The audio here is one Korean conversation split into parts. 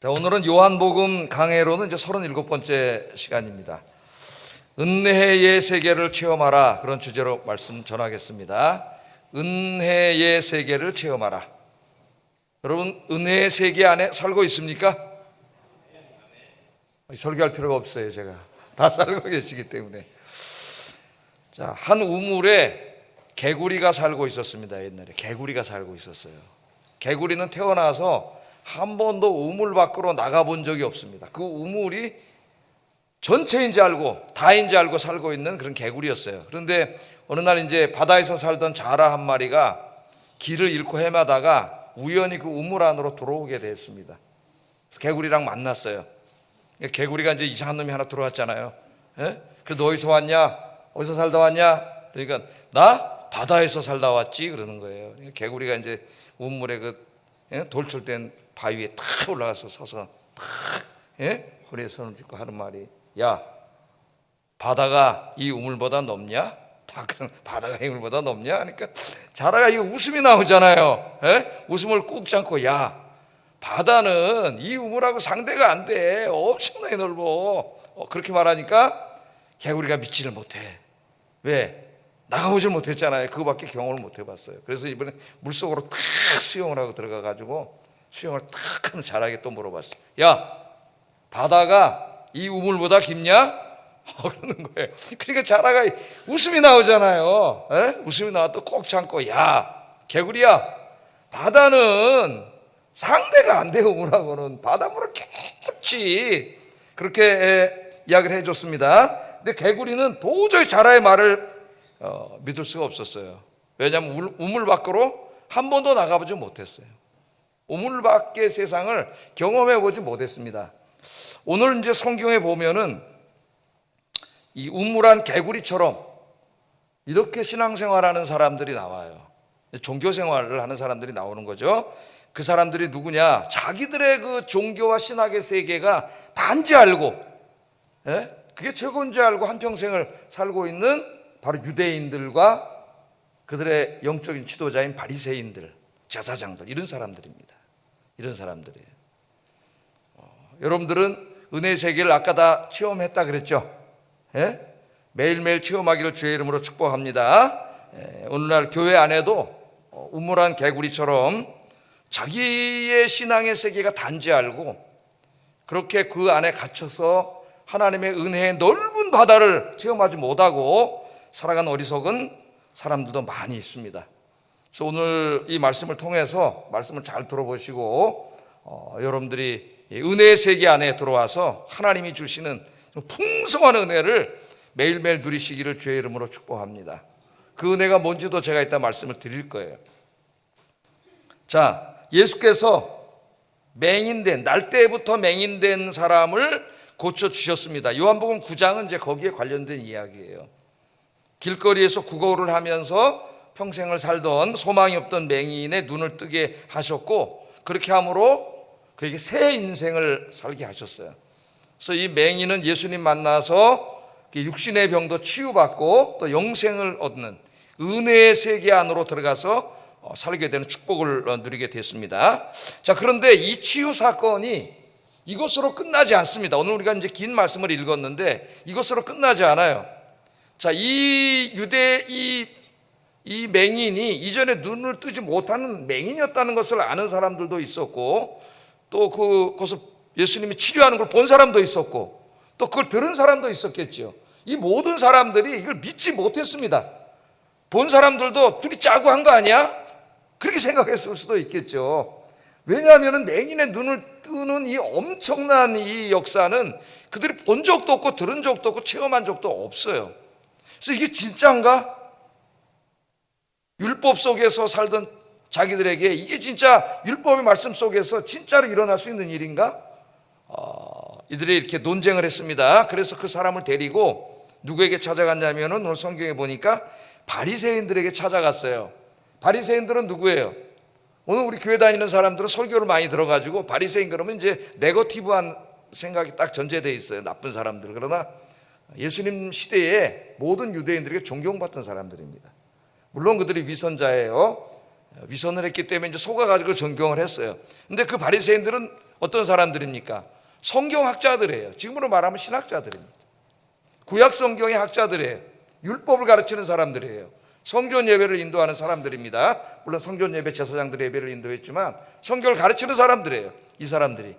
자, 오늘은 요한복음 강해로는 이제 37번째 시간입니다. 은혜의 세계를 체험하라, 그런 주제로 말씀 전하겠습니다. 은혜의 세계를 체험하라. 여러분, 은혜의 세계 안에 살고 있습니까? 설교할 필요가 없어요. 제가 다 살고 계시기 때문에. 자, 한 우물에 개구리가 살고 있었습니다. 옛날에 개구리가 살고 있었어요. 개구리는 태어나서 한 번도 우물 밖으로 나가본 적이 없습니다. 그 우물이 전체인지 알고 다인지 알고 살고 있는 그런 개구리였어요. 그런데 어느 날 이제 바다에서 살던 자라 한 마리가 길을 잃고 헤매다가 우연히 그 우물 안으로 들어오게 됐습니다. 그래서 개구리랑 만났어요. 개구리가 이제 이상한 놈이 하나 들어왔잖아요. 예? 그래서 너 어디서 왔냐? 어디서 살다 왔냐? 그러니까 나 바다에서 살다 왔지, 그러는 거예요. 개구리가 이제 우물에 그 돌출된 바위 위에 탁 올라가서 서서 탁 허리에 손을 짚고 하는 말이, 야, 바다가 이 우물보다 높냐? 바다가 이 우물보다 높냐? 그러니까 자라가 이거 웃음이 나오잖아요. 웃음을 꾹 참고, 야, 바다는 이 우물하고 상대가 안 돼. 엄청나게 넓어. 그렇게 말하니까 개구리가 믿지를 못해. 왜? 나가보질 못했잖아요. 그거밖에 경험을 못 해봤어요. 그래서 이번에 물속으로 탁 수영을 하고 들어가가지고 수영을 탁 하는 자라에게 또 물어봤어요. 야, 바다가 이 우물보다 깊냐? 그러는 거예요. 그러니까 자라가 웃음이 나오잖아요. 웃음이 나와 또 꼭 참고, 야, 개구리야, 바다는 상대가 안 돼. 우물하고는 바닷물을 깊지. 그렇게 이야기를 해줬습니다. 근데 개구리는 도저히 자라의 말을 믿을 수가 없었어요. 왜냐하면 우물 밖으로 한 번도 나가보지 못했어요. 우물 밖의 세상을 경험해보지 못했습니다. 오늘 이제 성경에 보면은 이 우물한 개구리처럼 이렇게 신앙생활하는 사람들이 나와요. 종교생활을 하는 사람들이 나오는 거죠. 그 사람들이 누구냐? 자기들의 그 종교와 신학의 세계가 단지 알고, 그게 최고인 줄 알고 한평생을 살고 있는 바로 유대인들과 그들의 영적인 지도자인 바리새인들, 제사장들, 이런 사람들입니다. 이런 사람들이에요. 여러분들은 은혜의 세계를 아까 다 체험했다 그랬죠? 매일매일 체험하기를 주의 이름으로 축복합니다. 오늘날 교회 안에도 우물한 개구리처럼 자기의 신앙의 세계가 단지 알고 그렇게 그 안에 갇혀서 하나님의 은혜의 넓은 바다를 체험하지 못하고 살아가는 어리석은 사람들도 많이 있습니다. 그래서 오늘 이 말씀을 통해서 말씀을 잘 들어보시고 여러분들이 은혜의 세계 안에 들어와서 하나님이 주시는 풍성한 은혜를 매일매일 누리시기를 주의 이름으로 축복합니다. 그 은혜가 뭔지도 제가 이따 말씀을 드릴 거예요. 자, 예수께서 날 때부터 맹인된 사람을 고쳐주셨습니다. 요한복음 9장은 이제 거기에 관련된 이야기예요. 길거리에서 구걸을 하면서 평생을 살던 소망이 없던 맹인의 눈을 뜨게 하셨고, 그렇게 함으로 그에게 새 인생을 살게 하셨어요. 그래서 이 맹인은 예수님 만나서 육신의 병도 치유받고 또 영생을 얻는 은혜의 세계 안으로 들어가서 살게 되는 축복을 누리게 됐습니다. 자, 그런데 이 치유 사건이 이것으로 끝나지 않습니다. 오늘 우리가 이제 긴 말씀을 읽었는데 이것으로 끝나지 않아요. 자, 이 맹인이 이전에 눈을 뜨지 못하는 맹인이었다는 것을 아는 사람들도 있었고, 또 그것을 예수님이 치료하는 걸 본 사람도 있었고, 또 그걸 들은 사람도 있었겠죠. 이 모든 사람들이 이걸 믿지 못했습니다. 본 사람들도 둘이 짜고 한 거 아니야? 그렇게 생각했을 수도 있겠죠. 왜냐하면 맹인의 눈을 뜨는 이 엄청난 이 역사는 그들이 본 적도 없고 들은 적도 없고 체험한 적도 없어요. 그래서 이게 진짜인가? 율법 속에서 살던 자기들에게 이게 진짜 율법의 말씀 속에서 진짜로 일어날 수 있는 일인가? 이들이 이렇게 논쟁을 했습니다. 그래서 그 사람을 데리고 누구에게 찾아갔냐면 오늘 성경에 보니까 바리새인들에게 찾아갔어요. 바리새인들은 누구예요? 오늘 우리 교회 다니는 사람들은 설교를 많이 들어가지고 바리새인 그러면 이제 네거티브한 생각이 딱 전제되어 있어요. 나쁜 사람들. 그러나 예수님 시대에 모든 유대인들에게 존경받던 사람들입니다. 물론 그들이 위선자예요. 위선을 했기 때문에 이제 속아가지고 존경을 했어요. 근데 그 바리새인들은 어떤 사람들입니까? 성경학자들이에요. 지금으로 말하면 신학자들입니다. 구약 성경의 학자들이에요. 율법을 가르치는 사람들이에요. 성전 예배를 인도하는 사람들입니다. 물론 성전 예배 제사장들의 예배를 인도했지만 성경을 가르치는 사람들이에요. 이 사람들이.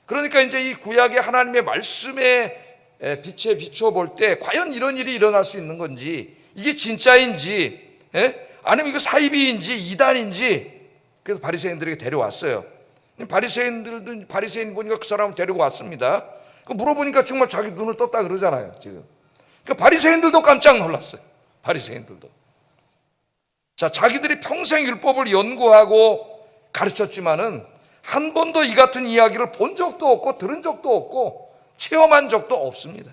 그러니까 이제 이 구약의 하나님의 말씀에 빛에 비추어 볼 때 과연 이런 일이 일어날 수 있는 건지, 이게 진짜인지, 아니면 이거 사이비인지 이단인지, 그래서 바리새인들에게 데려왔어요. 바리새인 보니까 그 사람을 데리고 왔습니다. 물어보니까 정말 자기 눈을 떴다 그러잖아요. 지금 바리새인들도 깜짝 놀랐어요. 바리새인들도. 자, 자기들이 평생 율법을 연구하고 가르쳤지만은 한 번도 이 같은 이야기를 본 적도 없고 들은 적도 없고 체험한 적도 없습니다.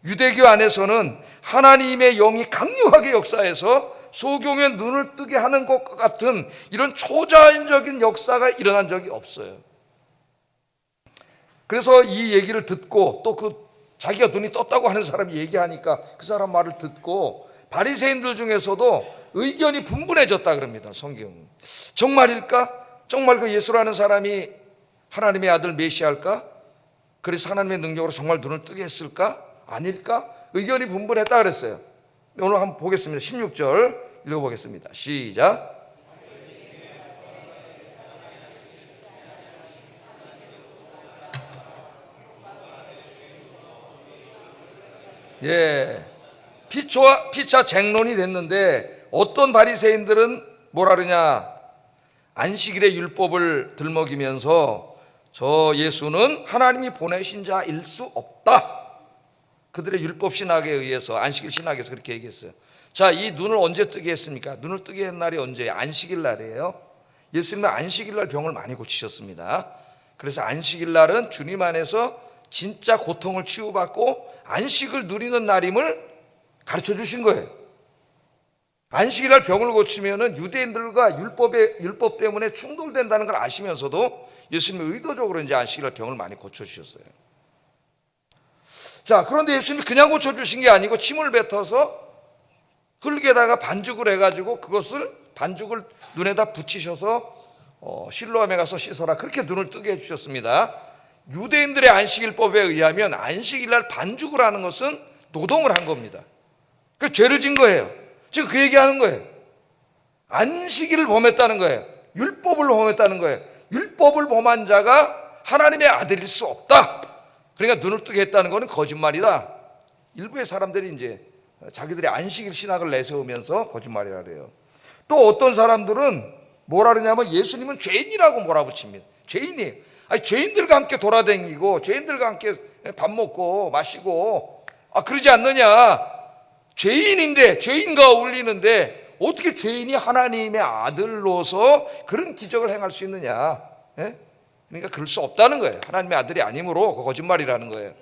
유대교 안에서는 하나님의 영이 강력하게 역사해서 소경의 눈을 뜨게 하는 것 같은 이런 초자연적인 역사가 일어난 적이 없어요. 그래서 이 얘기를 듣고 또 자기가 눈이 떴다고 하는 사람이 얘기하니까 그 사람 말을 듣고 바리새인들 중에서도 의견이 분분해졌다 그럽니다. 성경은. 정말일까? 정말 그 예수라는 사람이 하나님의 아들 메시아일까? 그래서 하나님의 능력으로 정말 눈을 뜨게 했을까? 아닐까? 의견이 분분했다 그랬어요. 오늘 한번 보겠습니다. 16절 읽어보겠습니다. 시작. 예, 피차 쟁론이 됐는데 어떤 바리새인들은 뭐라 그러냐? 안식일의 율법을 들먹이면서 저 예수는 하나님이 보내신 자일 수 없다. 그들의 율법 신학에 의해서, 안식일 신학에서 그렇게 얘기했어요. 자, 이 눈을 언제 뜨게 했습니까? 눈을 뜨게 한 날이 언제예요? 안식일 날이에요. 예수님은 안식일 날 병을 많이 고치셨습니다. 그래서 안식일 날은 주님 안에서 진짜 고통을 치유받고 안식을 누리는 날임을 가르쳐 주신 거예요. 안식일 날 병을 고치면은 유대인들과 율법 때문에 충돌된다는 걸 아시면서도 예수님이 의도적으로 이제 안식일 날 병을 많이 고쳐 주셨어요. 자, 그런데 예수님이 그냥 고쳐 주신 게 아니고 침을 뱉어서 흙에다가 반죽을 해가지고 그것을 반죽을 눈에다 붙이셔서 실로암에 가서 씻어라, 그렇게 눈을 뜨게 해주셨습니다. 유대인들의 안식일법에 의하면 안식일 날 반죽을 하는 것은 노동을 한 겁니다. 그 죄를 진 거예요. 지금 그 얘기하는 거예요. 안식일을 범했다는 거예요. 율법을 범했다는 거예요. 율법을 범한 자가 하나님의 아들일 수 없다. 그러니까 눈을 뜨게 했다는 것은 거짓말이다. 일부의 사람들이 이제 자기들의 안식일 신학을 내세우면서 거짓말이라 그래요. 또 어떤 사람들은 뭐라 그러냐면 예수님은 죄인이라고 몰아붙입니다. 죄인이. 아니, 죄인들과 함께 돌아다니고 죄인들과 함께 밥 먹고 마시고 그러지 않느냐. 죄인인데, 죄인과 어울리는데 어떻게 죄인이 하나님의 아들로서 그런 기적을 행할 수 있느냐. 그러니까 그럴 수 없다는 거예요. 하나님의 아들이 아니므로 거짓말이라는 거예요.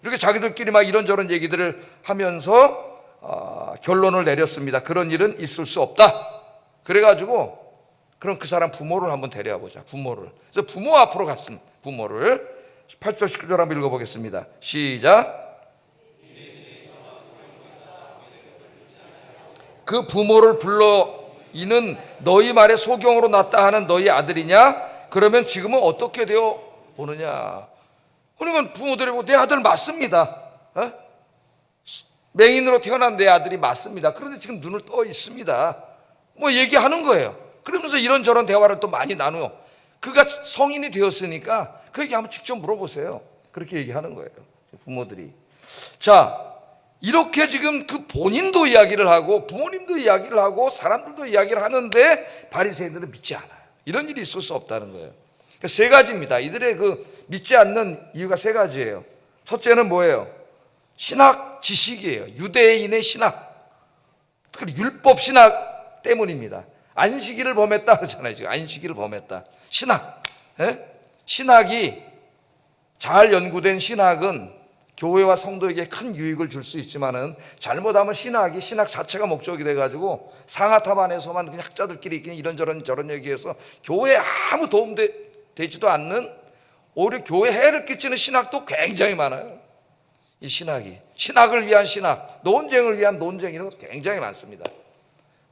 이렇게 자기들끼리 막 이런저런 얘기들을 하면서 결론을 내렸습니다. 그런 일은 있을 수 없다. 그래가지고 그럼 그 사람 부모를 한번 데려와 보자. 부모를. 그래서 부모 앞으로 갔습니다. 부모를. 8절 19절 한번 읽어보겠습니다. 시작. 그 부모를 불러 이는 너희 말에 소경으로 났다 하는 너희 아들이냐? 그러면 지금은 어떻게 되어 보느냐? 그러니까 부모들이 내 아들 맞습니다. 맹인으로 태어난 내 아들이 맞습니다. 그런데 지금 눈을 떠 있습니다. 뭐 얘기하는 거예요. 그러면서 이런저런 대화를 또 많이 나누어. 그가 성인이 되었으니까 그 얘기 한번 직접 물어보세요. 그렇게 얘기하는 거예요. 부모들이. 자, 이렇게 지금 그 본인도 이야기를 하고 부모님도 이야기를 하고 사람들도 이야기를 하는데 바리새인들은 믿지 않아요. 이런 일이 있을 수 없다는 거예요. 그러니까 세 가지입니다. 이들의 그 믿지 않는 이유가 세 가지예요. 첫째는 뭐예요? 신학 지식이에요. 유대인의 신학, 그리고 율법 신학 때문입니다. 안식일을 범했다 그러잖아요. 지금 안식일을 범했다. 신학, 신학이 잘 연구된 신학은 교회와 성도에게 큰 유익을 줄 수 있지만은 잘못하면 신학 자체가 목적이 돼가지고 상아탑 안에서만 그냥 학자들끼리 이런저런 저런 얘기해서 교회에 아무 도움 되지도 않는, 오히려 교회에 해를 끼치는 신학도 굉장히 많아요. 이 신학을 위한 신학, 논쟁을 위한 논쟁, 이런 것도 굉장히 많습니다.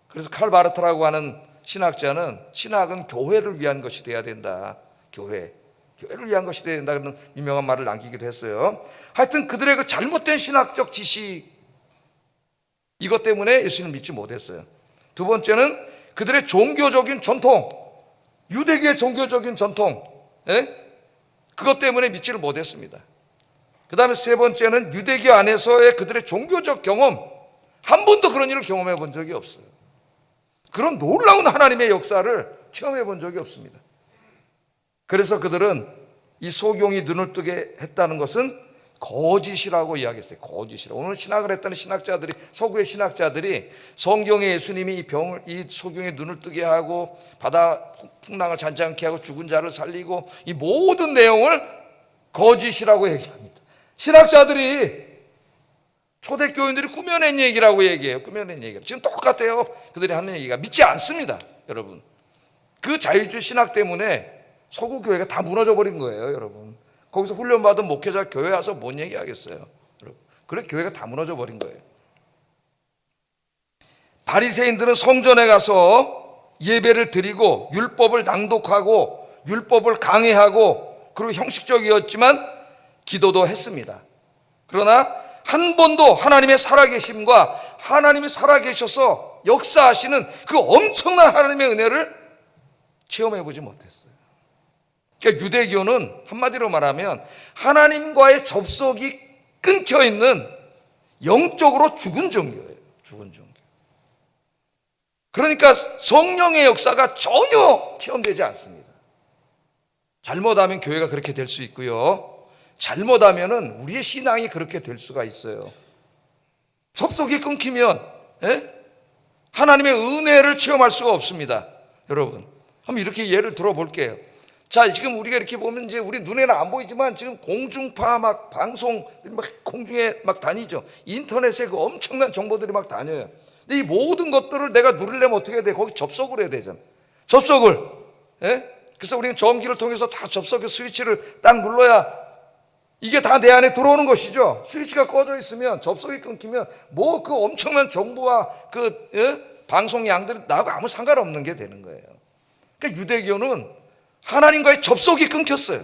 그래서 칼 바르트라고 하는 신학자는 신학은 교회를 위한 것이 돼야 된다. 교회를 위한 것이 되어야 된다, 그런 유명한 말을 남기기도 했어요. 하여튼 그들의 그 잘못된 신학적 지식, 이것 때문에 예수님을 믿지 못했어요. 두 번째는 그들의 종교적인 전통, 유대교의 종교적인 전통, 그것 때문에 믿지를 못했습니다. 그 다음에 세 번째는 유대교 안에서의 그들의 종교적 경험, 한 번도 그런 일을 경험해 본 적이 없어요. 그런 놀라운 하나님의 역사를 체험해 본 적이 없습니다. 그래서 그들은 이 소경이 눈을 뜨게 했다는 것은 거짓이라고 이야기했어요. 거짓이라고. 오늘 신학을 했다는 신학자들이, 서구의 신학자들이 성경에 예수님이 이 소경의 눈을 뜨게 하고 바다 풍랑을 잔잔케 하고 죽은 자를 살리고 이 모든 내용을 거짓이라고 얘기합니다. 신학자들이, 초대교인들이 꾸며낸 얘기라고 얘기해요. 꾸며낸 얘기를. 지금 똑같아요. 그들이 하는 얘기가. 믿지 않습니다, 여러분. 그 자유주의 신학 때문에 서구 교회가 다 무너져 버린 거예요, 여러분. 거기서 훈련받은 목회자 교회 와서 뭔 얘기하겠어요, 여러분. 그래 교회가 다 무너져 버린 거예요. 바리새인들은 성전에 가서 예배를 드리고 율법을 낭독하고 율법을 강해하고 그리고 형식적이었지만 기도도 했습니다. 그러나 한 번도 하나님의 살아계심과 하나님이 살아계셔서 역사하시는 그 엄청난 하나님의 은혜를 체험해보지 못했어요. 그러니까 유대교는 한마디로 말하면 하나님과의 접속이 끊겨 있는 영적으로 죽은 종교예요. 죽은 종교. 그러니까 성령의 역사가 전혀 체험되지 않습니다. 잘못하면 교회가 그렇게 될 수 있고요, 잘못하면은 우리의 신앙이 그렇게 될 수가 있어요. 접속이 끊기면 하나님의 은혜를 체험할 수가 없습니다. 여러분, 한번 이렇게 예를 들어볼게요. 자, 지금 우리가 이렇게 보면 이제 우리 눈에는 안 보이지만 지금 공중파 막 방송 막 공중에 막 다니죠. 인터넷에 그 엄청난 정보들이 막 다녀요. 근데 이 모든 것들을 내가 누리려면 어떻게 해야 돼? 거기 접속을 해야 되잖아. 접속을. 그래서 우리는 전기를 통해서 다 접속의 스위치를 딱 눌러야 이게 다 내 안에 들어오는 것이죠. 스위치가 꺼져 있으면, 접속이 끊기면 뭐 그 엄청난 정보와 그 방송 양들이 나하고 아무 상관없는 게 되는 거예요. 그러니까 유대교는 하나님과의 접속이 끊겼어요.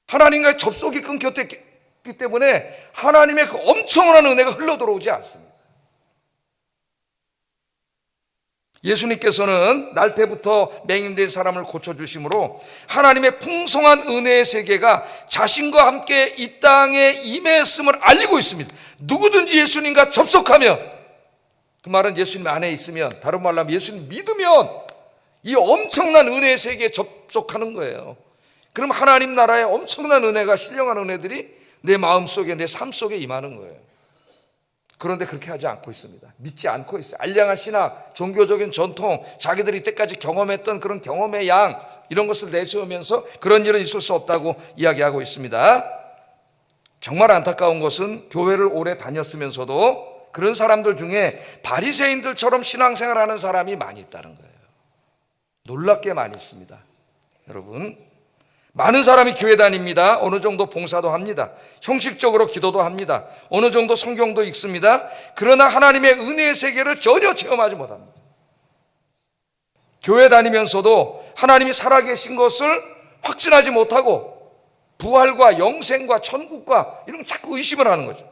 하나님과의 접속이 끊겼기 때문에 하나님의 그 엄청난 은혜가 흘러 들어오지 않습니다. 예수님께서는 날 때부터 맹인된 사람을 고쳐주심으로 하나님의 풍성한 은혜의 세계가 자신과 함께 이 땅에 임했음을 알리고 있습니다. 누구든지 예수님과 접속하면, 그 말은 예수님 안에 있으면, 다른 말로 하면 예수님 믿으면 이 엄청난 은혜의 세계에 접속하는 거예요. 그럼 하나님 나라의 엄청난 은혜가, 신령한 은혜들이 내 마음속에, 내 삶 속에 임하는 거예요. 그런데 그렇게 하지 않고 있습니다. 믿지 않고 있어요. 알량한 신학, 종교적인 전통, 자기들이 이때까지 경험했던 그런 경험의 양, 이런 것을 내세우면서 그런 일은 있을 수 없다고 이야기하고 있습니다. 정말 안타까운 것은 교회를 오래 다녔으면서도 그런 사람들 중에 바리새인들처럼 신앙생활하는 사람이 많이 있다는 거예요. 놀랍게 많이 있습니다. 여러분, 많은 사람이 교회 다닙니다. 어느 정도 봉사도 합니다. 형식적으로 기도도 합니다. 어느 정도 성경도 읽습니다. 그러나 하나님의 은혜의 세계를 전혀 체험하지 못합니다. 교회 다니면서도 하나님이 살아계신 것을 확신하지 못하고 부활과 영생과 천국과 이런 거 자꾸 의심을 하는 거죠.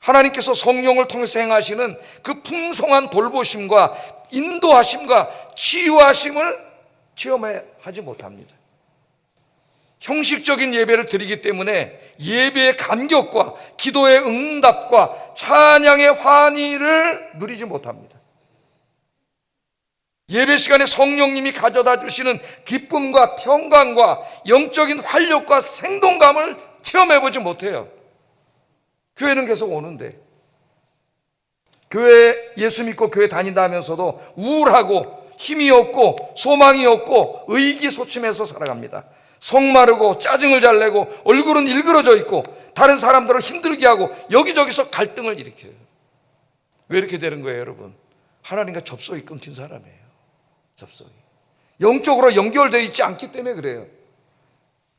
하나님께서 성령을 통해서 행하시는 그 풍성한 돌보심과 인도하심과 치유하심을 체험하지 못합니다. 형식적인 예배를 드리기 때문에 예배의 감격과 기도의 응답과 찬양의 환희를 누리지 못합니다. 예배 시간에 성령님이 가져다 주시는 기쁨과 평강과 영적인 활력과 생동감을 체험해보지 못해요. 교회는 계속 오는데, 교회 예수 믿고 교회 다닌다 하면서도 우울하고 힘이 없고 소망이 없고 의기소침해서 살아갑니다. 속마르고 짜증을 잘 내고 얼굴은 일그러져 있고 다른 사람들을 힘들게 하고 여기저기서 갈등을 일으켜요. 왜 이렇게 되는 거예요, 여러분? 하나님과 접속이 끊긴 사람이에요. 접속이 영적으로 연결되어 있지 않기 때문에 그래요.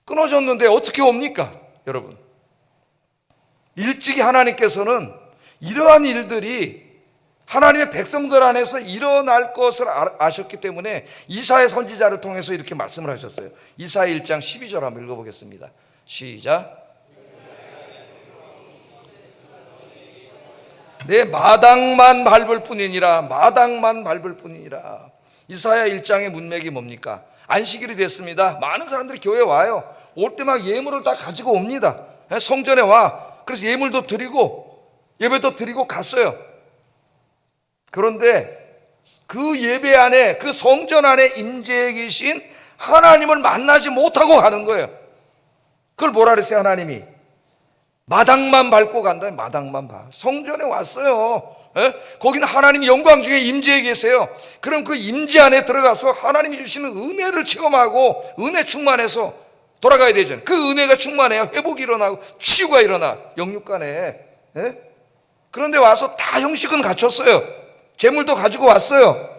끊어졌는데 어떻게 옵니까, 여러분? 일찍이 하나님께서는 이러한 일들이 하나님의 백성들 안에서 일어날 것을 아셨기 때문에 이사야 선지자를 통해서 이렇게 말씀을 하셨어요. 이사야 1장 12절 한번 읽어보겠습니다. 시작. 내 마당만 밟을 뿐이니라. 마당만 밟을 뿐이니라. 이사야 1장의 문맥이 뭡니까? 안식일이 됐습니다. 많은 사람들이 교회에 와요. 올 때 막 예물을 다 가지고 옵니다. 성전에 와. 그래서 예물도 드리고 예배도 드리고 갔어요. 그런데 그 예배 안에, 그 성전 안에 임재해 계신 하나님을 만나지 못하고 가는 거예요. 그걸 뭐라 그랬어요? 하나님이 마당만 밟고 간다. 마당만 봐. 성전에 왔어요. 거기는 하나님이 영광 중에 임재해 계세요. 그럼 그 임재 안에 들어가서 하나님이 주시는 은혜를 체험하고 은혜 충만해서 돌아가야 되잖아요. 그 은혜가 충만해야 회복이 일어나고 치유가 일어나, 영육간에. 그런데 와서 다 형식은 갖췄어요. 재물도 가지고 왔어요.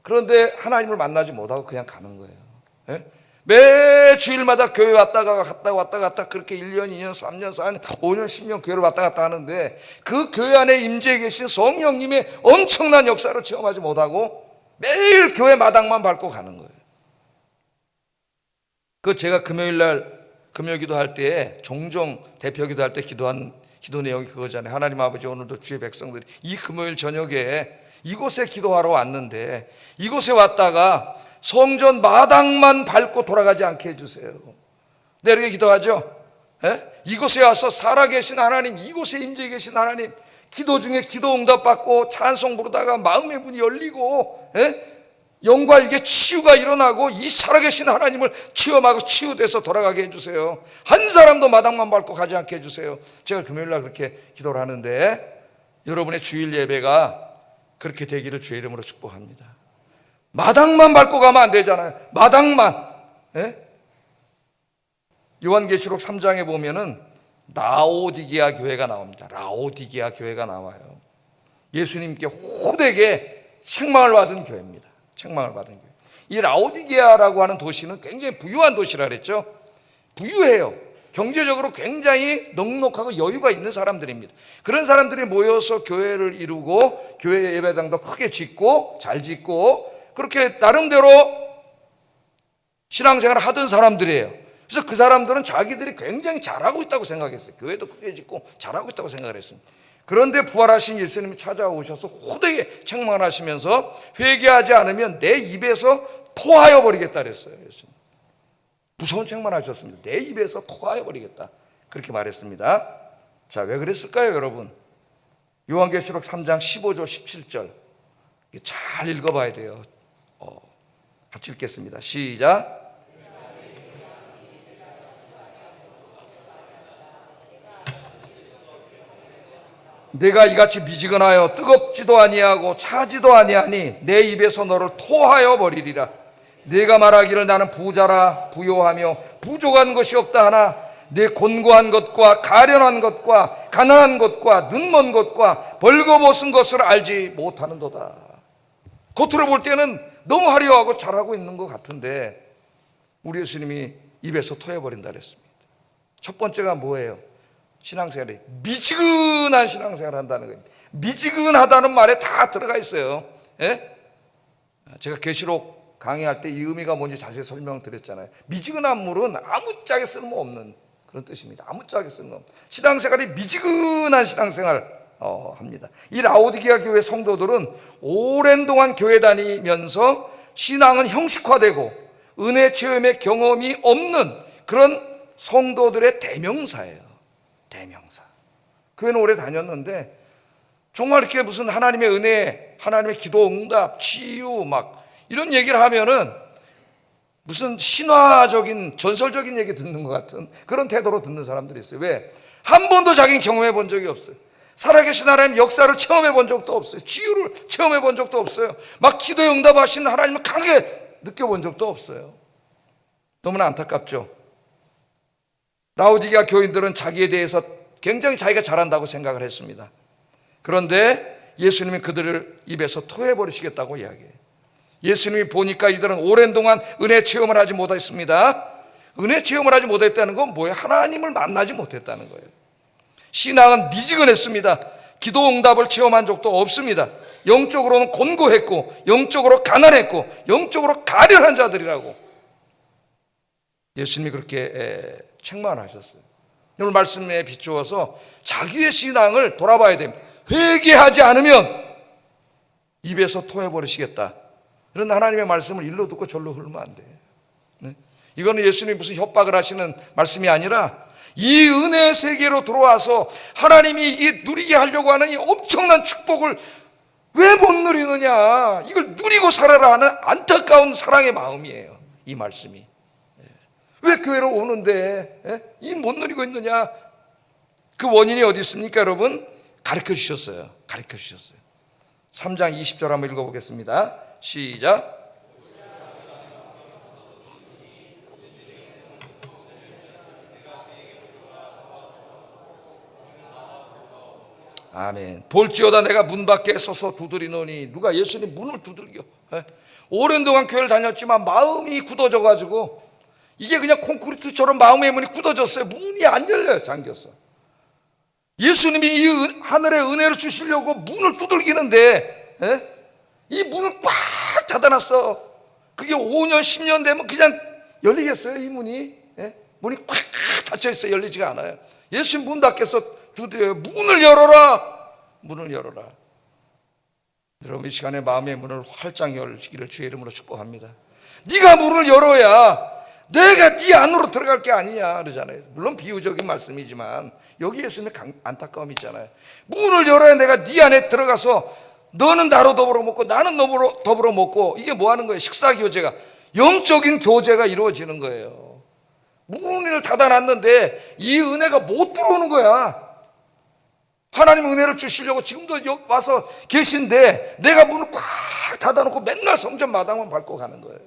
그런데 하나님을 만나지 못하고 그냥 가는 거예요. 매 주일마다 교회 왔다가 갔다 그렇게 1년, 2년, 3년, 4년, 5년, 10년 교회를 왔다 갔다 하는데 그 교회 안에 임재해 계신 성령님의 엄청난 역사를 체험하지 못하고 매일 교회 마당만 밟고 가는 거예요. 그 제가 금요일날 금요 기도할 때 종종 대표 기도할 때 기도한 기도 내용이 그거잖아요. 하나님 아버지, 오늘도 주의 백성들이 이 금요일 저녁에 이곳에 기도하러 왔는데 이곳에 왔다가 성전 마당만 밟고 돌아가지 않게 해주세요. 네, 이렇게 기도하죠. 이곳에 와서 살아계신 하나님, 이곳에 임재해 계신 하나님, 기도 중에 기도 응답받고 찬송 부르다가 마음의 문이 열리고 영과 육의 치유가 일어나고 이 살아계신 하나님을 체험하고 치유돼서 돌아가게 해주세요. 한 사람도 마당만 밟고 가지 않게 해주세요. 제가 금요일날 그렇게 기도를 하는데 여러분의 주일 예배가 그렇게 되기를 주의 이름으로 축복합니다. 마당만 밟고 가면 안 되잖아요. 마당만. 요한계시록 3장에 보면은 라오디게아 교회가 나옵니다. 라오디게아 교회가 나와요. 예수님께 호되게 책망을 받은 교회입니다. 책망을 받은 교회. 이 라오디게아라고 하는 도시는 굉장히 부유한 도시라 그랬죠. 부유해요. 경제적으로 굉장히 넉넉하고 여유가 있는 사람들입니다. 그런 사람들이 모여서 교회를 이루고 교회 예배당도 크게 짓고 잘 짓고 그렇게 나름대로 신앙생활을 하던 사람들이에요. 그래서 그 사람들은 자기들이 굉장히 잘하고 있다고 생각했어요. 교회도 크게 짓고 잘하고 있다고 생각을 했습니다. 그런데 부활하신 예수님이 찾아오셔서 호되게 책망을 하시면서 회개하지 않으면 내 입에서 토하여 버리겠다 그랬어요. 예수님. 무서운 책망을 하셨습니다. 내 입에서 토하여 버리겠다 그렇게 말했습니다. 자, 왜 그랬을까요, 여러분? 요한계시록 3장 15절 17절 잘 읽어봐야 돼요. 같이 읽겠습니다. 시작. 내가 이같이 미지근하여 뜨겁지도 아니하고 차지도 아니하니 내 입에서 너를 토하여 버리리라. 내가 말하기를 나는 부자라 부요하며 부족한 것이 없다 하나 내 곤고한 것과 가련한 것과 가난한 것과 눈먼 것과 벌거벗은 것을 알지 못하는도다. 겉으로 볼 때는 너무 화려하고 잘하고 있는 것 같은데 우리 예수님이 입에서 토해버린다 그랬습니다. 첫 번째가 뭐예요? 신앙생활이 미지근한 생활을 한다는 거예요. 미지근하다는 말에 다 들어가 있어요. 제가 계시록 강의할 때 이 의미가 뭔지 자세히 설명드렸잖아요. 미지근한 물은 아무짝에 쓸모없는 그런 뜻입니다. 아무짝에 쓸모없는 신앙생활이 미지근한 신앙생활 합니다. 이 라오디게아 교회 성도들은 오랜 동안 교회 다니면서 신앙은 형식화되고 은혜 체험의 경험이 없는 그런 성도들의 대명사예요. 대명사. 교회는 오래 다녔는데 정말 이렇게 무슨 하나님의 은혜, 하나님의 기도 응답, 치유 막 이런 얘기를 하면은 무슨 신화적인 전설적인 얘기 듣는 것 같은 그런 태도로 듣는 사람들이 있어요. 왜? 한 번도 자기는 경험해 본 적이 없어요. 살아계신 하나님 역사를 체험해 본 적도 없어요. 치유를 체험해 본 적도 없어요. 막 기도에 응답하시는 하나님을 강하게 느껴본 적도 없어요. 너무나 안타깝죠. 라오디게아 교인들은 자기에 대해서 굉장히 자기가 잘한다고 생각을 했습니다. 그런데 예수님이 그들을 입에서 토해버리시겠다고 이야기해요. 예수님이 보니까 이들은 오랜 동안 은혜 체험을 하지 못했습니다. 은혜 체험을 하지 못했다는 건 뭐예요? 하나님을 만나지 못했다는 거예요. 신앙은 미지근했습니다. 기도 응답을 체험한 적도 없습니다. 영적으로는 곤고했고 영적으로 가난했고 영적으로 가련한 자들이라고 예수님이 그렇게 책망하셨어요. 오늘 말씀에 비추어서 자기의 신앙을 돌아봐야 됩니다. 회개하지 않으면 입에서 토해버리시겠다. 이런 하나님의 말씀을 일로 듣고 절로 흐르면 안 돼요. 네? 이거는 예수님이 무슨 협박을 하시는 말씀이 아니라 이 은혜의 세계로 들어와서 하나님이 이 누리게 하려고 하는 이 엄청난 축복을 왜 못 누리느냐, 이걸 누리고 살아라 하는 안타까운 사랑의 마음이에요. 이 말씀이. 왜 교회로 오는데 이 못 누리고 있느냐, 그 원인이 어디 있습니까? 여러분 가르쳐 주셨어요. 가르쳐 주셨어요. 3장 20절 한번 읽어보겠습니다. 시작. 아멘. 볼지어다 내가 문 밖에 서서 두드리노니. 누가 예수님 문을 두들겨. 오랜 동안 교회를 다녔지만 마음이 굳어져 가지고 이게 그냥 콘크리트처럼 마음의 문이 굳어졌어요. 문이 안 열려요. 잠겼어. 예수님이 이 하늘의 은혜를 주시려고 문을 두들기는데 이 문을 꽉 닫아놨어. 그게 5년 10년 되면 그냥 열리겠어요? 이 문이? 문이 꽉 닫혀있어요. 열리지가 않아요. 예수님 문 닫겠어. 두드려요. 문을 열어라. 문을 열어라. 여러분 이 시간에 마음의 문을 활짝 열기를 주의 이름으로 축복합니다. 네가 문을 열어야 내가 네 안으로 들어갈 게 아니냐 그러잖아요. 물론 비유적인 말씀이지만 여기 예수님의 안타까움이 있잖아요. 문을 열어야 내가 네 안에 들어가서 너는 나로 더불어 먹고 나는 너로 더불어 먹고, 이게 뭐 하는 거예요? 식사 교제가, 영적인 교제가 이루어지는 거예요. 문을 닫아놨는데 이 은혜가 못 들어오는 거야. 하나님 은혜를 주시려고 지금도 여기 와서 계신데 내가 문을 꽉 닫아놓고 맨날 성전 마당만 밟고 가는 거예요.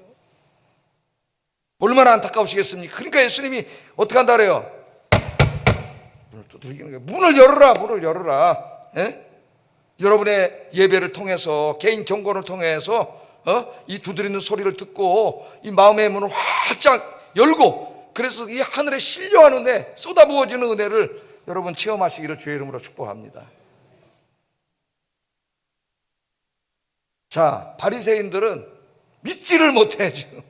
얼마나 안타까우시겠습니까? 그러니까 예수님이 어떻게 한다 그래요? 문을 두드리는 거예요. 문을 열어라, 문을 열어라. 여러분의 예배를 통해서, 개인 경건을 통해서 이 두드리는 소리를 듣고 이 마음의 문을 활짝 열고, 그래서 이 하늘에 신령한 은혜, 쏟아부어지는 은혜를 여러분 체험하시기를 주의 이름으로 축복합니다. 자, 바리새인들은 믿지를 못해. 지금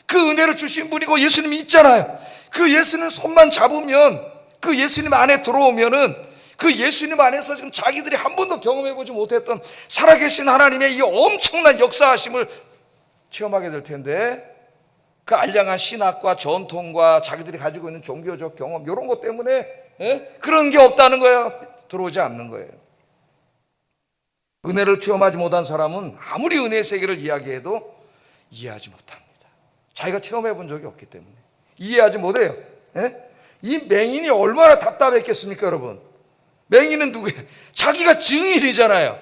그 은혜를 주신 분이고 예수님이 있잖아요. 그 예수님 손만 잡으면, 그 예수님 안에 들어오면은 그 예수님 안에서 지금 자기들이 한 번도 경험해보지 못했던 살아계신 하나님의 이 엄청난 역사하심을 체험하게 될 텐데, 그 알량한 신학과 전통과 자기들이 가지고 있는 종교적 경험 이런 것 때문에 그런 게 없다는 거예요. 들어오지 않는 거예요. 은혜를 체험하지 못한 사람은 아무리 은혜의 세계를 이야기해도 이해하지 못합니다. 자기가 체험해 본 적이 없기 때문에 이해하지 못해요. 이 맹인이 얼마나 답답했겠습니까 여러분? 맹인은 누구예요? 자기가 증인이잖아요.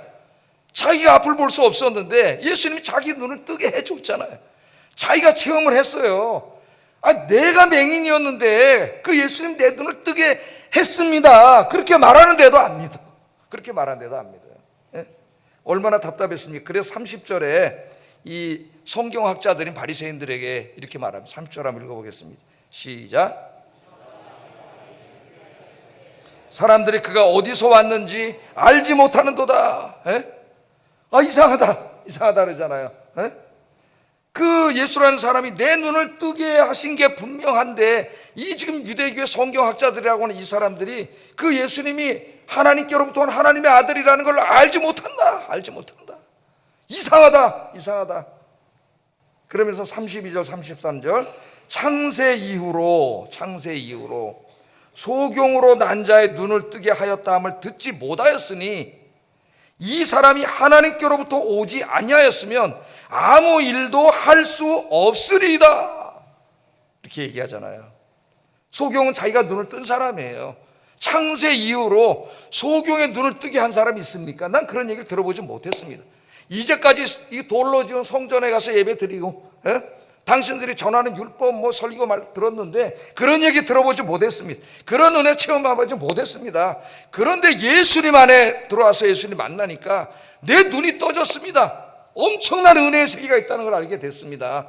자기가 앞을 볼 수 없었는데 예수님이 자기 눈을 뜨게 해줬잖아요. 자기가 체험을 했어요. 내가 맹인이었는데 그 예수님 내 눈을 뜨게 했습니다. 그렇게 말하는데도 안 믿어. 그렇게 말하는데도 안 믿어요. 얼마나 답답했습니까? 그래서 30절에 이 성경학자들인 바리새인들에게 이렇게 말합니다. 30절 한번 읽어보겠습니다. 시작. 사람들이 그가 어디서 왔는지 알지 못하는도다. 이상하다 그러잖아요. 그 예수라는 사람이 내 눈을 뜨게 하신 게 분명한데, 이 지금 유대교의 성경학자들이라고 하는 이 사람들이 그 예수님이 하나님께로부터 온 하나님의 아들이라는 걸 알지 못한다. 이상하다. 그러면서 32절 33절 창세 이후로 소경으로 난 자의 눈을 뜨게 하였다함을 듣지 못하였으니 이 사람이 하나님께로부터 오지 아니하였으면 아무 일도 할 수 없으리이다. 이렇게 얘기하잖아요. 소경은 자기가 눈을 뜬 사람이에요. 창세 이후로 소경의 눈을 뜨게 한 사람이 있습니까? 난 그런 얘기를 들어보지 못했습니다. 이제까지 이 돌로 지은 성전에 가서 예배 드리고 당신들이 전하는 율법 설교 말 들었는데 그런 얘기 들어보지 못했습니다. 그런 은혜 체험해보지 못했습니다. 그런데 예수님 안에 들어와서 예수님 만나니까 내 눈이 떠졌습니다. 엄청난 은혜의 세계가 있다는 걸 알게 됐습니다.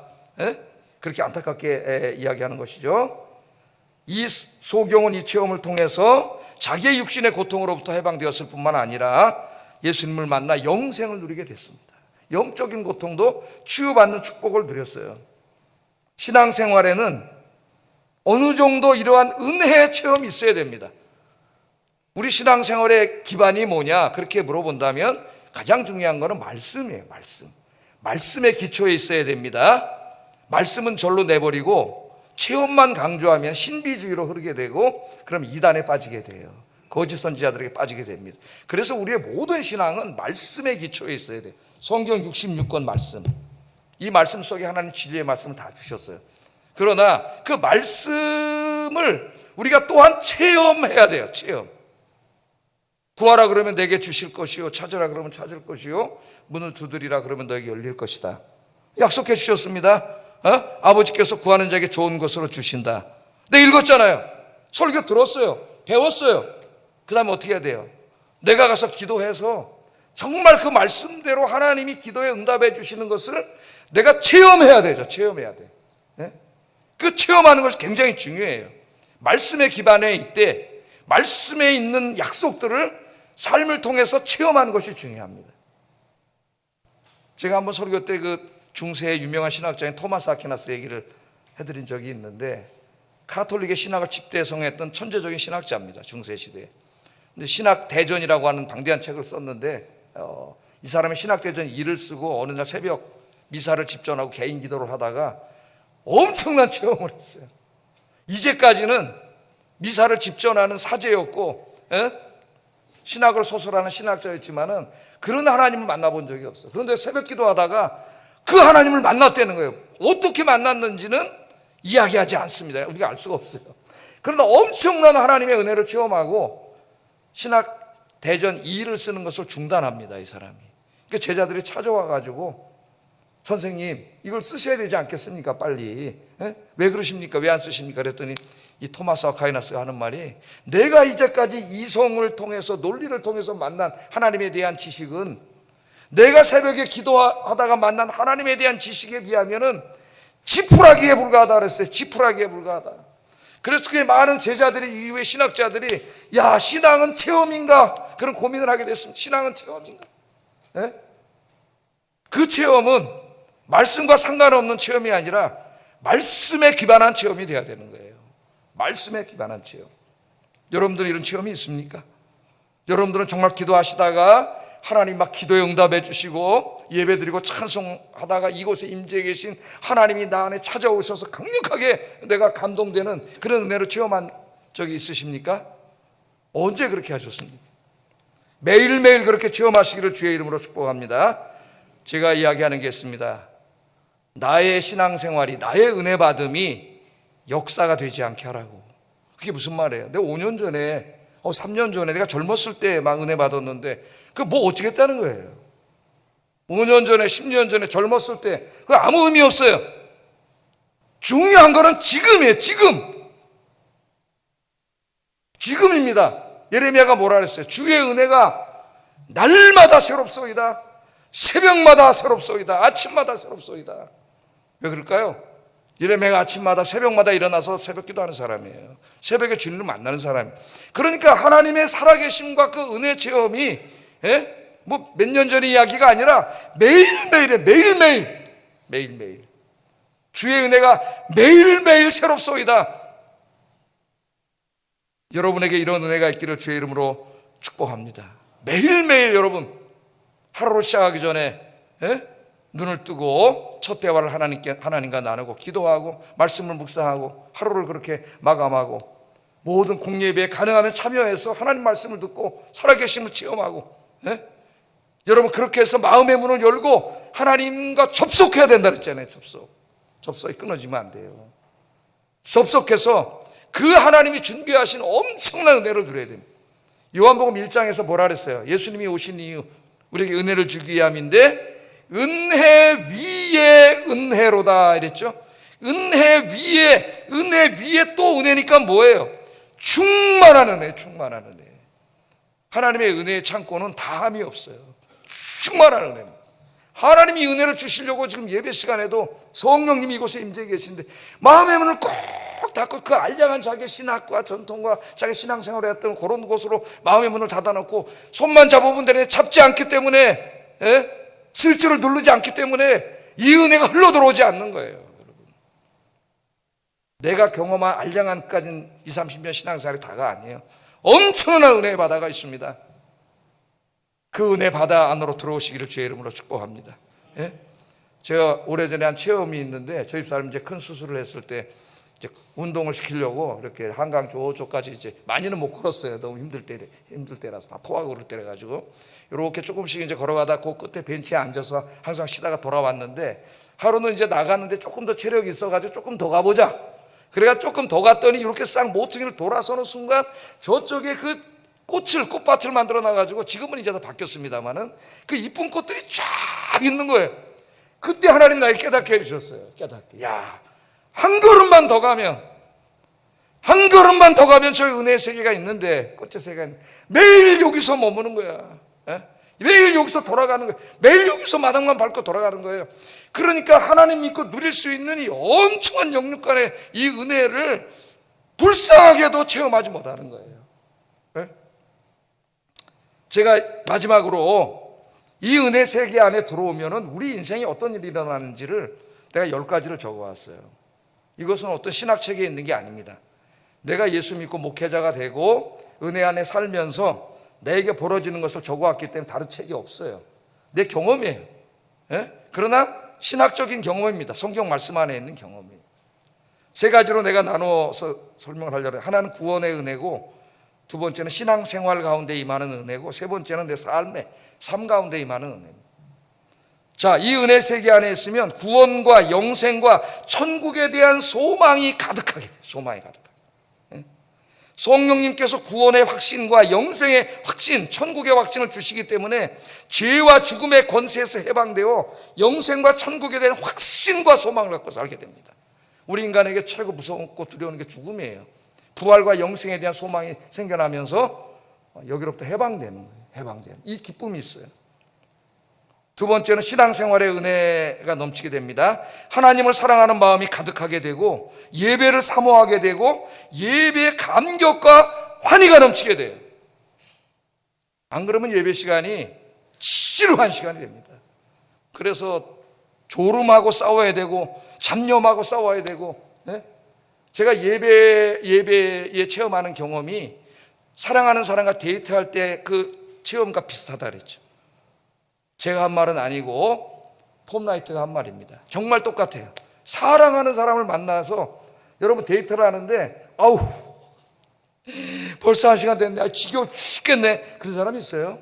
그렇게 안타깝게 이야기하는 것이죠. 이 소경은 이 체험을 통해서 자기의 육신의 고통으로부터 해방되었을 뿐만 아니라 예수님을 만나 영생을 누리게 됐습니다. 영적인 고통도 치유받는 축복을 누렸어요. 신앙생활에는 어느 정도 이러한 은혜의 체험이 있어야 됩니다. 우리 신앙생활의 기반이 뭐냐 그렇게 물어본다면 가장 중요한 것은 말씀이에요. 말씀의 기초에 있어야 됩니다. 말씀은 절로 내버리고 체험만 강조하면 신비주의로 흐르게 되고 그럼 이단에 빠지게 돼요. 거짓 선지자들에게 빠지게 됩니다. 그래서 우리의 모든 신앙은 말씀의 기초에 있어야 돼요. 성경 66권 말씀, 이 말씀 속에 하나님 진리의 말씀을 다 주셨어요. 그러나 그 말씀을 우리가 또한 체험해야 돼요. 체험. 구하라 그러면 내게 주실 것이요, 찾으라 그러면 찾을 것이요, 문을 두드리라 그러면 너에게 열릴 것이다. 약속해 주셨습니다. 아버지께서 구하는 자에게 좋은 것으로 주신다. 네, 읽었잖아요. 설교 들었어요. 배웠어요. 그 다음에 어떻게 해야 돼요? 내가 가서 기도해서 정말 그 말씀대로 하나님이 기도에 응답해 주시는 것을 내가 체험해야 되죠. 체험해야 돼. 그 체험하는 것이 굉장히 중요해요. 말씀의 기반에 있대 말씀에 있는 약속들을 삶을 통해서 체험하는 것이 중요합니다. 제가 한번 설교 때 그 중세의 유명한 신학자인 토마스 아퀴나스 얘기를 해드린 적이 있는데, 가톨릭의 신학을 집대성했던 천재적인 신학자입니다. 중세 시대에. 근데 신학 대전이라고 하는 방대한 책을 썼는데, 이 사람이 신학 대전 2를 쓰고 어느 날 새벽 미사를 집전하고 개인 기도를 하다가 엄청난 체험을 했어요. 이제까지는 미사를 집전하는 사제였고 신학을 소설하는 신학자였지만은 그런 하나님을 만나본 적이 없어요. 그런데 새벽 기도하다가 그 하나님을 만났다는 거예요. 어떻게 만났는지는 이야기하지 않습니다. 우리가 알 수가 없어요. 그러나 엄청난 하나님의 은혜를 체험하고 신학 대전 2를 쓰는 것을 중단합니다. 이 사람이. 그러니까 제자들이 찾아와 가지고 선생님 이걸 쓰셔야 되지 않겠습니까? 빨리. 왜 그러십니까? 왜 안 쓰십니까? 그랬더니 이 토마스 아퀴나스가 하는 말이, 내가 이제까지 이성을 통해서 논리를 통해서 만난 하나님에 대한 지식은 내가 새벽에 기도하다가 만난 하나님에 대한 지식에 비하면은 지푸라기에 불과하다 그랬어요. 지푸라기에 불과하다. 그래서 그게 많은 제자들이, 이후에 신학자들이 야, 신앙은 체험인가? 그런 고민을 하게 됐습니다. 신앙은 체험인가? 그 체험은 말씀과 상관없는 체험이 아니라 말씀에 기반한 체험이 돼야 되는 거예요. 말씀에 기반한 체험. 여러분들 이런 체험이 있습니까? 여러분들은 정말 기도하시다가 하나님 막 기도에 응답해 주시고 예배드리고 찬송하다가 이곳에 임재해 계신 하나님이 나 안에 찾아오셔서 강력하게 내가 감동되는 그런 은혜를 체험한 적이 있으십니까? 언제 그렇게 하셨습니까? 매일매일 그렇게 체험하시기를 주의 이름으로 축복합니다. 제가 이야기하는 게 있습니다. 나의 신앙생활이, 나의 은혜 받음이 역사가 되지 않게 하라고. 그게 무슨 말이에요? 내가 5년 전에 3년 전에 내가 젊었을 때 막 은혜 받았는데 그 뭐 어떻게 했다는 거예요? 5년 전에 10년 전에 젊었을 때 그 아무 의미 없어요. 중요한 거는 지금이에요. 지금입니다. 예레미야가 뭐라 그랬어요? 주의 은혜가 날마다 새롭소이다. 새벽마다 새롭소이다. 아침마다 새롭소이다. 왜 그럴까요? 예레미야가 아침마다 새벽마다 일어나서 새벽 기도하는 사람이에요. 새벽에 주님을 만나는 사람이에요. 그러니까 하나님의 살아계심과 그 은혜 체험이 뭐 몇 년 전의 이야기가 아니라 매일매일에 매일매일 주의 은혜가 매일매일 새롭소이다. 여러분에게 이런 은혜가 있기를 주의 이름으로 축복합니다. 매일매일 여러분 하루를 시작하기 전에 눈을 뜨고 첫 대화를 하나님과 나누고 기도하고 말씀을 묵상하고 하루를 그렇게 마감하고 모든 공예배에 가능하면 참여해서 하나님 말씀을 듣고 살아계심을 체험하고 여러분 그렇게 해서 마음의 문을 열고 하나님과 접속해야 된다 그랬잖아요. 접속이 끊어지면 안 돼요. 접속해서 그 하나님이 준비하신 엄청난 은혜를 누려야 됩니다. 요한복음 1장에서 뭐라 그랬어요? 예수님이 오신 이유 우리에게 은혜를 주기 위함인데 은혜 위에 은혜로다 이랬죠. 은혜 위에 또 은혜니까 뭐예요? 충만한 은혜. 하나님의 은혜의 창고는 다함이 없어요. 충만한 은혜. 하나님이 은혜를 주시려고 지금 예배 시간에도 성령님이 이곳에 임재해 계신데 마음의 문을 꼭 닫고 그 알량한 자기의 신학과 전통과 자기 신앙생활을 했던 그런 곳으로 마음의 문을 닫아놓고 손만 잡아보면 되는데 잡지 않기 때문에, 스위치를 누르지 않기 때문에 이 은혜가 흘러 들어오지 않는 거예요. 여러분, 내가 경험한 알량한 까진 20, 30년 신앙생활이 다가 아니에요. 엄청난 은혜의 바다가 있습니다. 그 은혜 바다 안으로 들어오시기를 주의 이름으로 축복합니다. 제가 오래전에 한 체험이 있는데 저희 집사람이 이제 큰 수술을 했을 때 이제 운동을 시키려고 이렇게 한강 저쪽까지 이제 많이는 못 걸었어요. 너무 힘들 때라서 다 토하고 그럴 때라 가지고 이렇게 조금씩 이제 걸어가다 그 끝에 벤치에 앉아서 항상 쉬다가 돌아왔는데 하루는 이제 나갔는데 조금 더 체력이 있어가지고 조금 더 가보자. 그래가 조금 더 갔더니 이렇게 싹 모퉁이를 돌아서는 순간 저쪽에 그 꽃밭을 만들어 놔가지고 지금은 이제 다 바뀌었습니다만은 그 이쁜 꽃들이 쫙 있는 거예요. 그때 하나님 나에게 깨닫게 해주셨어요. 깨닫게. 야, 한 걸음만 더 가면 저희 은혜의 세계가 있는데, 꽃의 세계가 있는데 매일 여기서 머무는 거야. 매일 여기서 돌아가는 거예요. 매일 여기서 마당만 밟고 돌아가는 거예요. 그러니까 하나님 믿고 누릴 수 있는 이 엄청난 영육간의 이 은혜를 불쌍하게도 체험하지 못하는 거예요. 제가 마지막으로 이 은혜 세계 안에 들어오면은 우리 인생에 어떤 일이 일어나는지를 내가 10가지를 적어왔어요. 이것은 어떤 신학책에 있는 게 아닙니다. 내가 예수 믿고 목회자가 되고 은혜 안에 살면서 내게 벌어지는 것을 적어왔기 때문에 다른 책이 없어요. 내 경험이에요. 그러나 신학적인 경험입니다. 성경 말씀 안에 있는 경험이에요. 3가지로 내가 나눠서 설명을 하려고 해요. 하나는 구원의 은혜고, 두 번째는 신앙생활 가운데 임하는 은혜고, 세 번째는 내 삶의 삶 가운데 임하는 은혜입니다. 자, 이 은혜 세계 안에 있으면 구원과 영생과 천국에 대한 소망이 가득하게 돼요. 소망이 가득하게. 성령님께서 구원의 확신과 영생의 확신, 천국의 확신을 주시기 때문에 죄와 죽음의 권세에서 해방되어 영생과 천국에 대한 확신과 소망을 갖고 살게 됩니다. 우리 인간에게 최고 무섭고 두려운 게 죽음이에요. 부활과 영생에 대한 소망이 생겨나면서 여기로부터 해방되는 거예요. 해방되는 이 기쁨이 있어요. 두 번째는 신앙생활의 은혜가 넘치게 됩니다. 하나님을 사랑하는 마음이 가득하게 되고 예배를 사모하게 되고 예배의 감격과 환희가 넘치게 돼요. 안 그러면 예배 시간이 지루한 시간이 됩니다. 그래서 졸음하고 싸워야 되고 잡념하고 싸워야 되고, 제가 예배에 체험하는 경험이 사랑하는 사람과 데이트할 때 그 체험과 비슷하다 그랬죠. 제가 한 말은 아니고 톰 라이트가 한 말입니다. 정말 똑같아요. 사랑하는 사람을 만나서 여러분 데이트를 하는데 아우 벌써 1시간 됐네, 지겨워 죽겠네, 그런 사람이 있어요.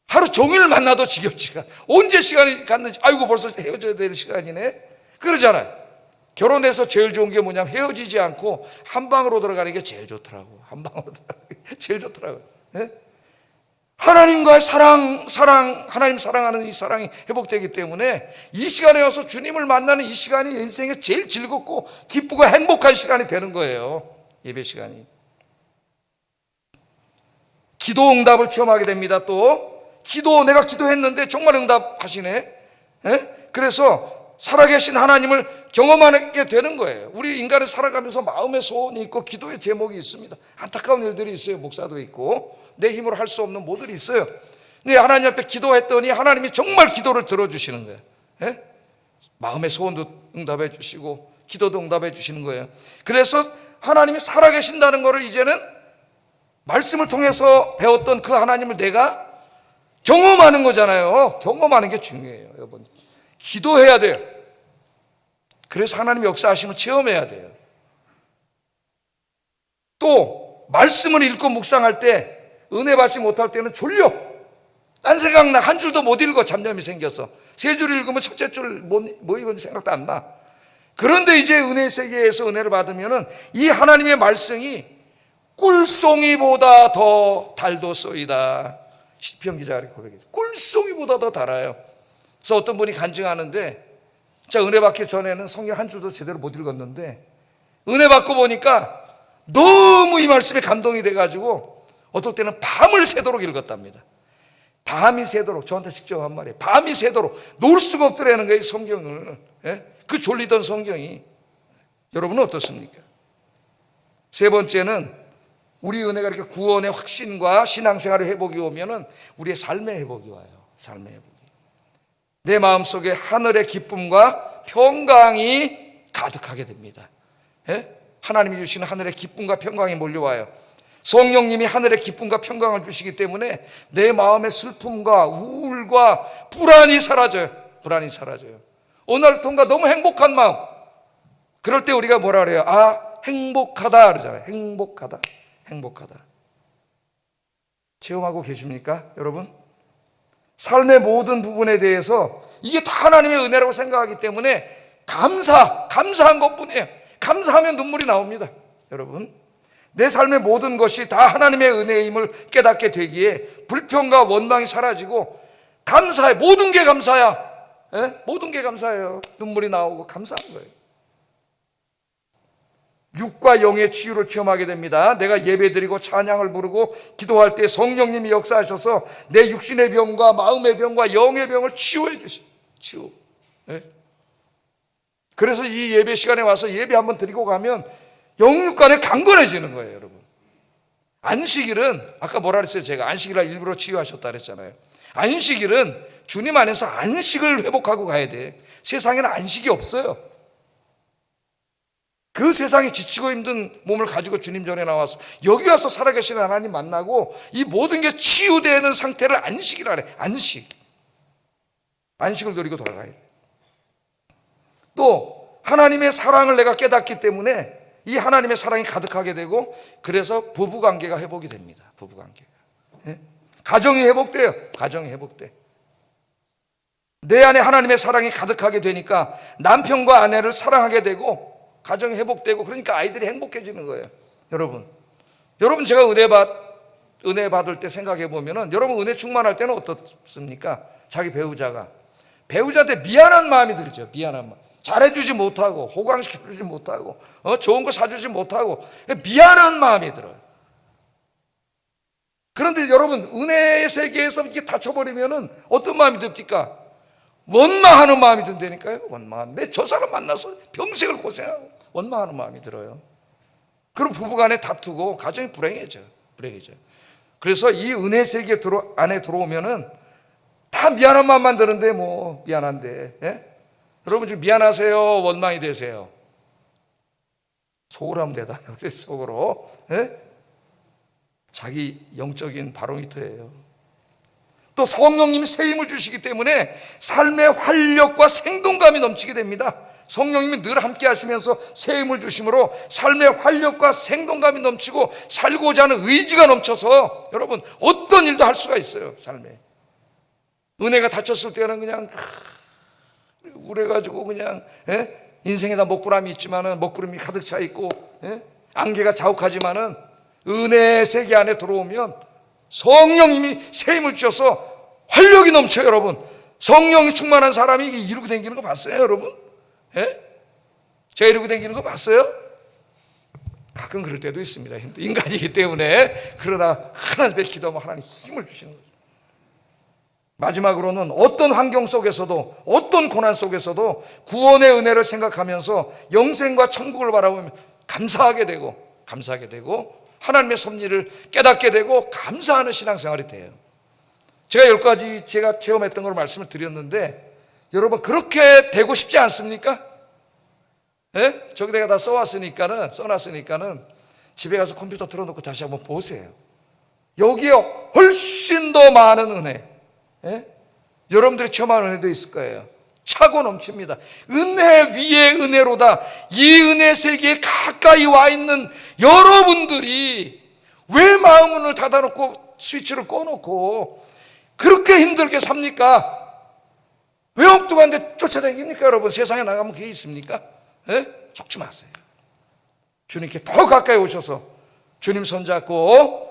하루 종일 만나도 지겹지가 언제 시간이 갔는지, 아이고 벌써 헤어져야 될 시간이네, 그러잖아요. 결혼해서 제일 좋은 게 뭐냐면 헤어지지 않고 한 방으로 들어가는 게 제일 좋더라고. 한 방으로 들어가는 게 제일 좋더라고요. 하나님과의 하나님 사랑하는 이 사랑이 회복되기 때문에 이 시간에 와서 주님을 만나는 이 시간이 인생에 제일 즐겁고 기쁘고 행복한 시간이 되는 거예요. 예배 시간이. 기도 응답을 체험하게 됩니다. 또 내가 기도했는데 정말 응답하시네. 그래서 살아계신 하나님을 경험하게 되는 거예요. 우리 인간을 살아가면서 마음의 소원이 있고 기도의 제목이 있습니다. 안타까운 일들이 있어요. 목사도 있고 내 힘으로 할 수 없는 모들이 있어요. 근데 하나님 앞에 기도했더니 하나님이 정말 기도를 들어주시는 거예요. 마음의 소원도 응답해 주시고 기도도 응답해 주시는 거예요. 그래서 하나님이 살아계신다는 것을 이제는 말씀을 통해서 배웠던 그 하나님을 내가 경험하는 거잖아요. 경험하는 게 중요해요. 여러분, 기도해야 돼요. 그래서 하나님 역사하심을 체험해야 돼요. 또 말씀을 읽고 묵상할 때 은혜 받지 못할 때는 졸려. 딴 생각나. 한 줄도 못 읽어. 잡념이 생겨서. 3줄 읽으면 첫째 줄 뭐 읽었는지 생각도 안 나. 그런데 이제 은혜 세계에서 은혜를 받으면은 이 하나님의 말씀이 꿀송이보다 더 달도소이다. 시편 기자가 이렇게 고백했어요. 꿀송이보다 더 달아요. 그래서 어떤 분이 간증하는데, 진짜 은혜 받기 전에는 성경 한 줄도 제대로 못 읽었는데 은혜 받고 보니까 너무 이 말씀에 감동이 돼가지고 어떨 때는 밤을 새도록 읽었답니다. 밤이 새도록, 저한테 직접 한 말이에요. 밤이 새도록 놀 수가 없더라는 거예요, 성경을. 그 졸리던 성경이. 여러분은 어떻습니까? 세 번째는 우리 은혜가 이렇게 구원의 확신과 신앙생활의 회복이 오면은 우리의 삶의 회복이 와요. 삶의 회복이. 내 마음속에 하늘의 기쁨과 평강이 가득하게 됩니다. 하나님이 주시는 하늘의 기쁨과 평강이 몰려와요. 성령님이 하늘의 기쁨과 평강을 주시기 때문에 내 마음의 슬픔과 우울과 불안이 사라져요. 불안이 사라져요. 어느 날통가 너무 행복한 마음. 그럴 때 우리가 뭐라 그래요? 행복하다 그러잖아요. 행복하다. 행복하다. 체험하고 계십니까, 여러분? 삶의 모든 부분에 대해서 이게 다 하나님의 은혜라고 생각하기 때문에 감사한 것뿐이에요. 감사하면 눈물이 나옵니다, 여러분. 내 삶의 모든 것이 다 하나님의 은혜임을 깨닫게 되기에 불평과 원망이 사라지고 감사해. 모든 게 감사야. 모든 게 감사해요. 눈물이 나오고 감사한 거예요. 육과 영의 치유를 체험하게 됩니다. 내가 예배드리고 찬양을 부르고 기도할 때 성령님이 역사하셔서 내 육신의 병과 마음의 병과 영의 병을 치유해 주시. 치유. 그래서 이 예배 시간에 와서 예배 한번 드리고 가면 영육간에 강건해지는 거예요, 여러분. 안식일은 아까 뭐라 그랬어요? 제가 안식일날 일부러 치유하셨다 그랬잖아요. 안식일은 주님 안에서 안식을 회복하고 가야 돼. 세상에는 안식이 없어요. 그 세상에 지치고 힘든 몸을 가지고 주님 전에 나와서 여기 와서 살아계시는 하나님 만나고 이 모든 게 치유되는 상태를 안식이라 그래. 안식을 누리고 돌아가야 돼. 또 하나님의 사랑을 내가 깨닫기 때문에 이 하나님의 사랑이 가득하게 되고 그래서 부부관계가 회복이 됩니다. 부부관계가. 가정이 회복돼요. 가정이 회복돼. 내 안에 하나님의 사랑이 가득하게 되니까 남편과 아내를 사랑하게 되고 가정이 회복되고 그러니까 아이들이 행복해지는 거예요. 여러분 제가 은혜 받을 때 생각해 보면은 여러분 은혜 충만할 때는 어떻습니까? 자기 배우자한테 미안한 마음이 들죠. 미안한 마음. 잘해주지 못하고 호강시켜주지 못하고 좋은 거 사주지 못하고 미안한 마음이 들어요. 그런데 여러분 은혜의 세계에서 이렇게 다쳐버리면은 어떤 마음이 듭니까? 원망하는 마음이 든다니까요. 원망하는. 내 저 사람 만나서 평생을 고생하고 원망하는 마음이 들어요. 그럼 부부간에 다투고 가정이 불행해져요. 그래서 이 은혜 세계 안에 들어오면은 다 미안한 마음만 드는데 뭐 미안한데. 여러분 지금 미안하세요? 원망이 되세요? 속으로 하면 되다. 속으로. 자기 영적인 바로미터예요. 또 성령님이 새 힘을 주시기 때문에 삶의 활력과 생동감이 넘치게 됩니다. 성령님이 늘 함께 하시면서 새 힘을 주심으로 삶의 활력과 생동감이 넘치고 살고자 하는 의지가 넘쳐서 여러분 어떤 일도 할 수가 있어요. 삶에. 은혜가 닫혔을 때는 그냥 우울해가지고 그냥 인생에다 먹구름이 있지만은 먹구름이 가득 차 있고 안개가 자욱하지만은 은혜 세계 안에 들어오면 성령님이 새 힘을 주셔서 활력이 넘쳐요. 여러분 성령이 충만한 사람이 이루고 다니는 거 봤어요, 여러분? 제가 이루고 다니는 거 봤어요? 가끔 그럴 때도 있습니다. 인간이기 때문에. 그러다 하나님께 기도하면 하나님 힘을 주시는 거죠. 마지막으로는 어떤 환경 속에서도 어떤 고난 속에서도 구원의 은혜를 생각하면서 영생과 천국을 바라보면 감사하게 되고 하나님의 섭리를 깨닫게 되고 감사하는 신앙생활이 돼요. 제가 10가지 제가 체험했던 걸 말씀을 드렸는데 여러분 그렇게 되고 싶지 않습니까? 저기 내가 다 써놨으니까는 집에 가서 컴퓨터 틀어놓고 다시 한번 보세요. 여기에 훨씬 더 많은 은혜, 여러분들이 체험한 은혜도 있을 거예요. 차고 넘칩니다. 은혜 위에 은혜로다. 이 은혜 세계에 가까이 와 있는 여러분들이 왜 마음문을 닫아놓고 스위치를 꺼놓고 그렇게 힘들게 삽니까? 왜 엉뚱한데 쫓아다닙니까? 여러분 세상에 나가면 그게 있습니까? 속지 마세요. 주님께 더 가까이 오셔서 주님 손잡고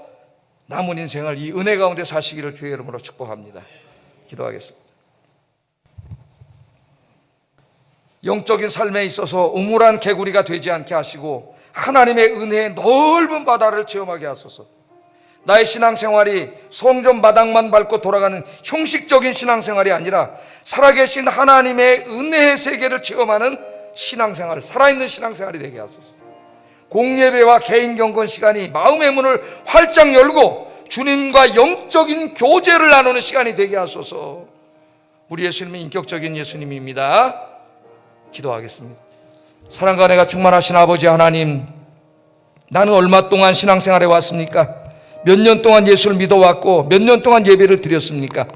남은 인생을 이 은혜 가운데 사시기를 주의 이름으로 축복합니다. 기도하겠습니다. 영적인 삶에 있어서 우물한 개구리가 되지 않게 하시고 하나님의 은혜의 넓은 바다를 체험하게 하소서. 나의 신앙생활이 성전 마당만 밟고 돌아가는 형식적인 신앙생활이 아니라 살아계신 하나님의 은혜의 세계를 체험하는 신앙생활, 살아있는 신앙생활이 되게 하소서. 공예배와 개인 경건 시간이 마음의 문을 활짝 열고 주님과 영적인 교제를 나누는 시간이 되게 하소서. 우리 예수님은 인격적인 예수님입니다. 기도하겠습니다. 사랑과 은혜가 충만하신 아버지 하나님, 나는 얼마 동안 신앙생활에 왔습니까? 몇 년 동안 예수를 믿어왔고 몇 년 동안 예배를 드렸습니까?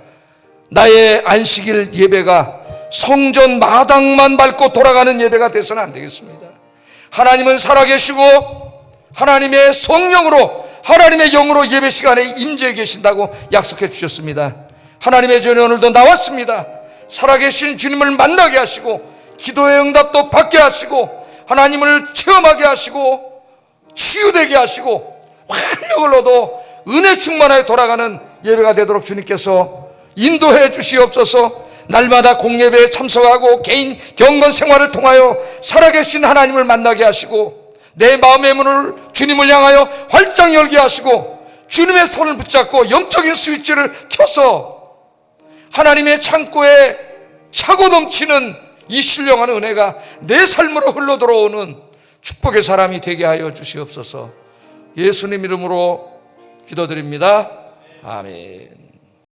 나의 안식일 예배가 성전 마당만 밟고 돌아가는 예배가 돼서는 안 되겠습니다. 하나님은 살아계시고 하나님의 성령으로, 하나님의 영으로 예배 시간에 임재해 계신다고 약속해 주셨습니다. 하나님의 전에 오늘도 나왔습니다. 살아계신 주님을 만나게 하시고 기도의 응답도 받게 하시고 하나님을 체험하게 하시고 치유되게 하시고 활력을 얻어 은혜 충만하여 돌아가는 예배가 되도록 주님께서 인도해 주시옵소서. 날마다 공예배에 참석하고 개인 경건 생활을 통하여 살아계신 하나님을 만나게 하시고 내 마음의 문을 주님을 향하여 활짝 열게 하시고 주님의 손을 붙잡고 영적인 스위치를 켜서 하나님의 창고에 차고 넘치는 이 신령한 은혜가 내 삶으로 흘러 들어오는 축복의 사람이 되게 하여 주시옵소서. 예수님 이름으로 기도드립니다. 아멘.